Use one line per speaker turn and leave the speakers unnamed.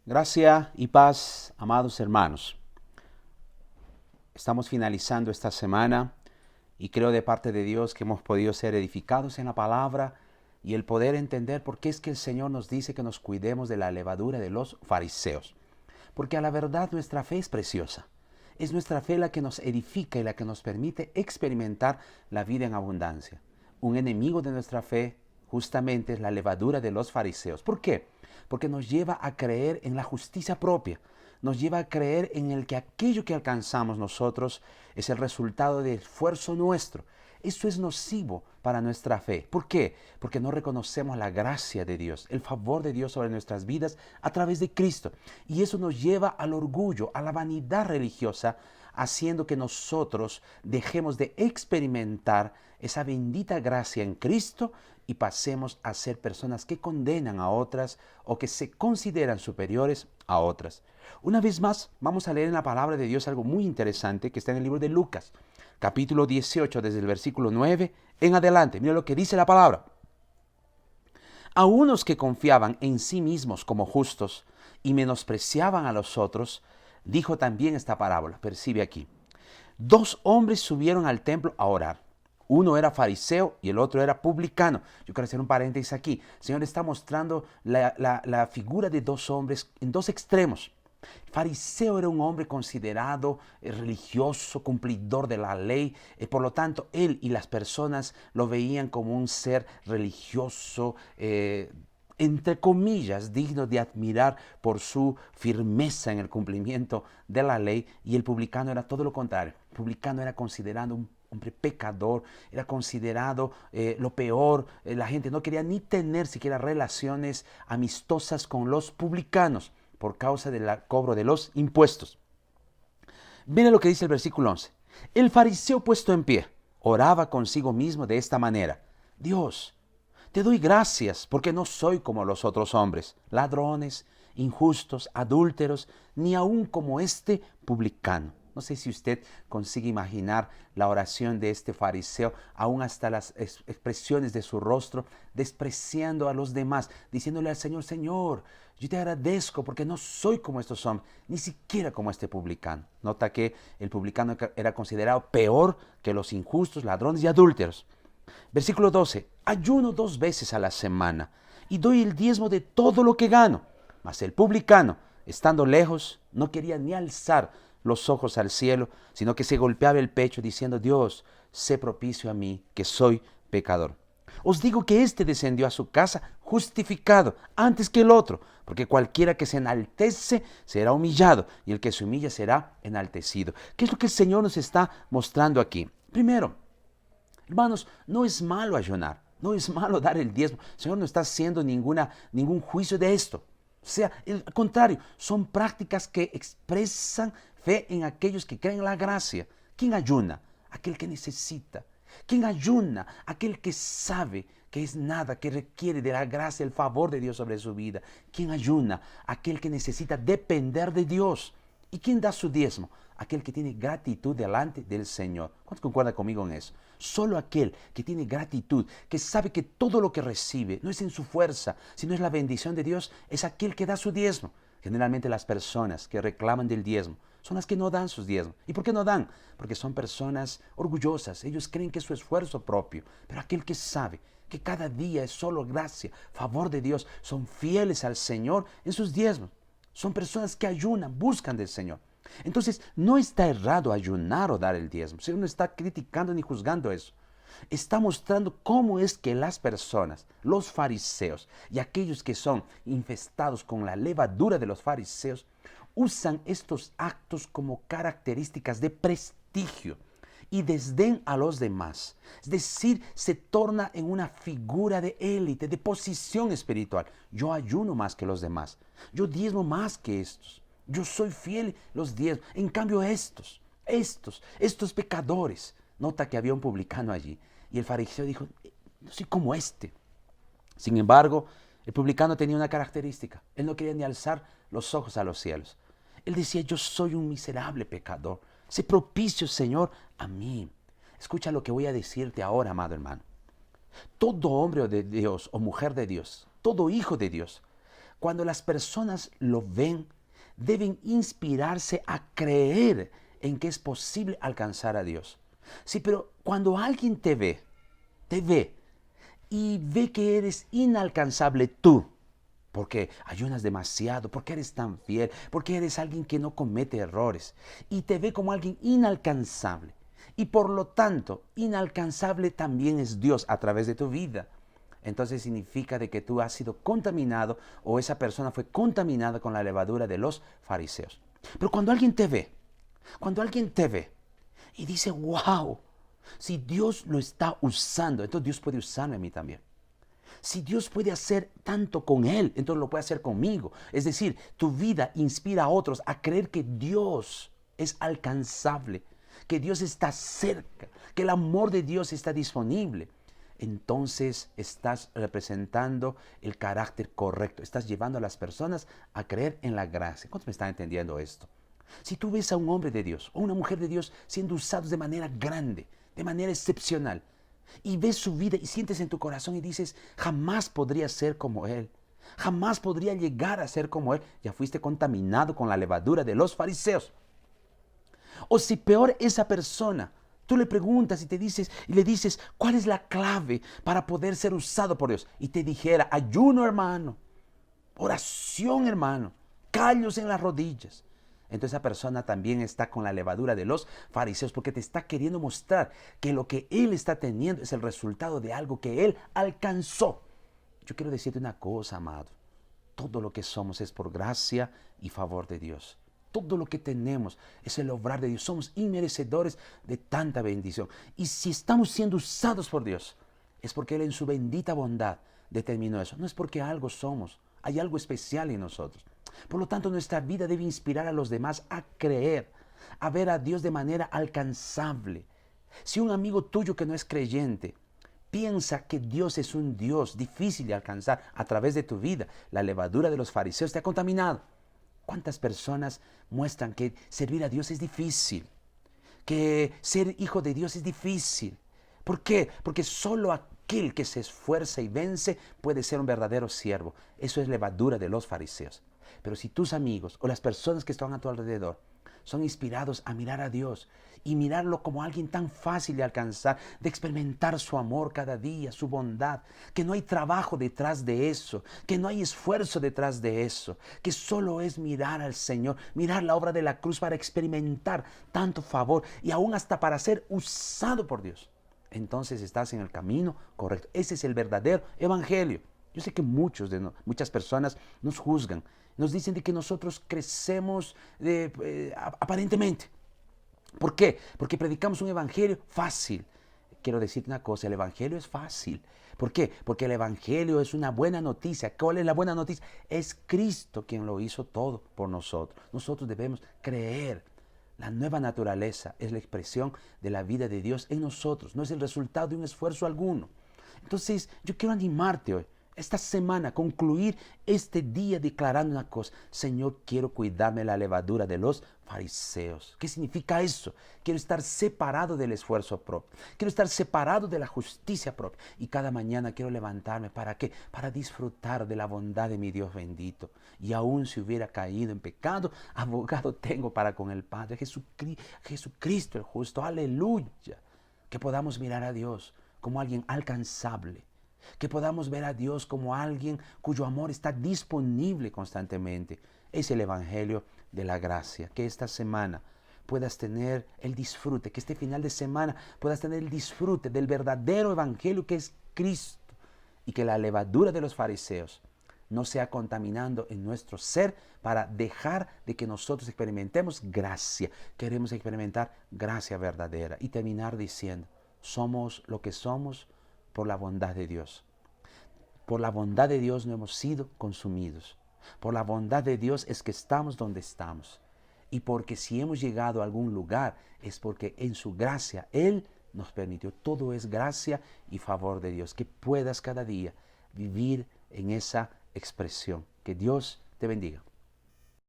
Gracia y paz, amados hermanos. Estamos finalizando esta semana y creo de parte de Dios que hemos podido ser edificados en la palabra y el poder entender por qué es que el Señor nos dice que nos cuidemos de la levadura de los fariseos. Porque a la verdad nuestra fe es preciosa. Es nuestra fe la que nos edifica y la que nos permite experimentar la vida en abundancia. Un enemigo de nuestra fe justamente es la levadura de los fariseos. ¿Por qué? Porque nos lleva a creer en la justicia propia. Nos lleva a creer en el que aquello que alcanzamos nosotros es el resultado de esfuerzo nuestro. Eso es nocivo para nuestra fe. ¿Por qué? Porque no reconocemos la gracia de Dios, el favor de Dios sobre nuestras vidas a través de Cristo. Y eso nos lleva al orgullo, a la vanidad religiosa, haciendo que nosotros dejemos de experimentar esa bendita gracia en Cristo y pasemos a ser personas que condenan a otras o que se consideran superiores a otras. Una vez más, vamos a leer en la palabra de Dios algo muy interesante que está en el libro de Lucas, capítulo 18, desde el versículo 9 en adelante. Mira lo que dice la palabra. A unos que confiaban en sí mismos como justos y menospreciaban a los otros, dijo también esta parábola. Percibe aquí. Dos hombres subieron al templo a orar. Uno era fariseo y el otro era publicano. Yo quiero hacer un paréntesis aquí. El Señor está mostrando la figura de dos hombres en dos extremos. El fariseo era un hombre considerado religioso, cumplidor de la ley. Por lo tanto, él y las personas lo veían como un ser religioso, entre comillas, digno de admirar por su firmeza en el cumplimiento de la ley. Y el publicano era todo lo contrario. El publicano era considerado un hombre pecador, era considerado lo peor. La gente no quería ni tener siquiera relaciones amistosas con los publicanos por causa del cobro de los impuestos. Miren lo que dice el versículo 11. El fariseo puesto en pie oraba consigo mismo de esta manera. Dios, te doy gracias porque no soy como los otros hombres, ladrones, injustos, adúlteros, ni aun como este publicano. No sé si usted consigue imaginar la oración de este fariseo, aún hasta las expresiones de su rostro, despreciando a los demás, diciéndole al Señor, Señor, yo te agradezco porque no soy como estos hombres, ni siquiera como este publicano. Nota que el publicano era considerado peor que los injustos, ladrones y adúlteros. Versículo 12. Ayuno 2 veces a la semana y doy el diezmo de todo lo que gano. Mas el publicano, estando lejos, no quería ni alzar los ojos al cielo, sino que se golpeaba el pecho diciendo, Dios, sé propicio a mí, que soy pecador. Os digo que éste descendió a su casa justificado antes que el otro, porque cualquiera que se enaltece será humillado, y el que se humilla será enaltecido. ¿Qué es lo que el Señor nos está mostrando aquí? Primero, hermanos, no es malo ayunar, no es malo dar el diezmo. El Señor no está haciendo ningún juicio de esto. O sea, al contrario, son prácticas que expresan fe en aquellos que creen en la gracia. ¿Quién ayuna? Aquel que necesita. ¿Quién ayuna? Aquel que sabe que es nada, que requiere de la gracia, el favor de Dios sobre su vida. ¿Quién ayuna? Aquel que necesita depender de Dios. ¿Y quién da su diezmo? Aquel que tiene gratitud delante del Señor. ¿Cuántos concuerdan conmigo en eso? Solo aquel que tiene gratitud, que sabe que todo lo que recibe no es en su fuerza, sino es la bendición de Dios, es aquel que da su diezmo. Generalmente las personas que reclaman del diezmo son las que no dan sus diezmos. ¿Y por qué no dan? Porque son personas orgullosas. Ellos creen que es su esfuerzo propio. Pero aquel que sabe que cada día es solo gracia, favor de Dios, son fieles al Señor en sus diezmos. Son personas que ayunan, buscan del Señor. Entonces, no está errado ayunar o dar el diezmo. El Señor no está criticando ni juzgando eso. Está mostrando cómo es que las personas, los fariseos y aquellos que son infestados con la levadura de los fariseos, usan estos actos como características de prestigio y desdén a los demás. Es decir, se torna en una figura de élite, de posición espiritual. Yo ayuno más que los demás. Yo diezmo más que estos. Yo soy fiel los diezmos. En cambio estos pecadores. Nota que había un publicano allí. Y el fariseo dijo, no soy como este. Sin embargo, el publicano tenía una característica. Él no quería ni alzar los ojos a los cielos. Él decía, yo soy un miserable pecador. Sé propicio, Señor, a mí. Escucha lo que voy a decirte ahora, amado hermano. Todo hombre de Dios o mujer de Dios, todo hijo de Dios, cuando las personas lo ven, deben inspirarse a creer en que es posible alcanzar a Dios. Sí, pero cuando alguien te ve y ve que eres inalcanzable tú, porque ayunas demasiado, porque eres tan fiel, porque eres alguien que no comete errores, y te ve como alguien inalcanzable, y por lo tanto, inalcanzable también es Dios a través de tu vida. Entonces significa de que tú has sido contaminado o esa persona fue contaminada con la levadura de los fariseos. Pero cuando alguien te ve y dice, wow, si Dios lo está usando, entonces Dios puede usarme a mí también. Si Dios puede hacer tanto con él, entonces lo puede hacer conmigo. Es decir, tu vida inspira a otros a creer que Dios es alcanzable, que Dios está cerca, que el amor de Dios está disponible. Entonces estás representando el carácter correcto. Estás llevando a las personas a creer en la gracia. ¿Cuántos me están entendiendo esto? Si tú ves a un hombre de Dios o una mujer de Dios siendo usados de manera grande, de manera excepcional, y ves su vida y sientes en tu corazón y dices, jamás podría ser como él, jamás podría llegar a ser como él, ya fuiste contaminado con la levadura de los fariseos. O si peor, esa persona, tú le preguntas y le dices, ¿cuál es la clave para poder ser usado por Dios? Y te dijera, ayuno, hermano, oración, hermano, callos en las rodillas. Entonces esa persona también está con la levadura de los fariseos porque te está queriendo mostrar que lo que él está teniendo es el resultado de algo que él alcanzó. Yo quiero decirte una cosa, amado. Todo lo que somos es por gracia y favor de Dios. Todo lo que tenemos es el obrar de Dios. Somos inmerecedores de tanta bendición. Y si estamos siendo usados por Dios, es porque Él en su bendita bondad determinó eso. No es porque algo somos. Hay algo especial en nosotros. Por lo tanto, nuestra vida debe inspirar a los demás a creer, a ver a Dios de manera alcanzable. Si un amigo tuyo que no es creyente piensa que Dios es un Dios difícil de alcanzar a través de tu vida, la levadura de los fariseos te ha contaminado. ¿Cuántas personas muestran que servir a Dios es difícil? Que ser hijo de Dios es difícil. ¿Por qué? Porque solo aquel que se esfuerza y vence puede ser un verdadero siervo. Eso es levadura de los fariseos. Pero si tus amigos o las personas que están a tu alrededor son inspirados a mirar a Dios y mirarlo como alguien tan fácil de alcanzar, de experimentar su amor cada día, su bondad, que no hay trabajo detrás de eso, que no hay esfuerzo detrás de eso, que solo es mirar al Señor, mirar la obra de la cruz para experimentar tanto favor y aún hasta para ser usado por Dios. Entonces estás en el camino correcto. Ese es el verdadero evangelio. Yo sé que muchas personas nos juzgan, nos dicen de que nosotros crecemos aparentemente. ¿Por qué? Porque predicamos un evangelio fácil. Quiero decirte una cosa, el evangelio es fácil. ¿Por qué? Porque el evangelio es una buena noticia. ¿Cuál es la buena noticia? Es Cristo quien lo hizo todo por nosotros. Nosotros debemos creer. La nueva naturaleza es la expresión de la vida de Dios en nosotros. No es el resultado de un esfuerzo alguno. Entonces, yo quiero animarte hoy. Esta semana, concluir este día declarando una cosa. Señor, quiero cuidarme de la levadura de los fariseos. ¿Qué significa eso? Quiero estar separado del esfuerzo propio. Quiero estar separado de la justicia propia. Y cada mañana quiero levantarme. ¿Para qué? Para disfrutar de la bondad de mi Dios bendito. Y aún si hubiera caído en pecado, abogado tengo para con el Padre. Jesucristo el justo. Aleluya. Que podamos mirar a Dios como alguien alcanzable. Que podamos ver a Dios como alguien cuyo amor está disponible constantemente. Es el evangelio de la gracia. Que esta semana puedas tener el disfrute, que este final de semana puedas tener el disfrute del verdadero evangelio que es Cristo. Y que la levadura de los fariseos no sea contaminando en nuestro ser para dejar de que nosotros experimentemos gracia. Queremos experimentar gracia verdadera y terminar diciendo, somos lo que somos por la bondad de Dios. Por la bondad de Dios no hemos sido consumidos. Por la bondad de Dios es que estamos donde estamos. Y porque si hemos llegado a algún lugar es porque en su gracia Él nos permitió. Todo es gracia y favor de Dios. Que puedas cada día vivir en esa expresión. Que Dios te bendiga.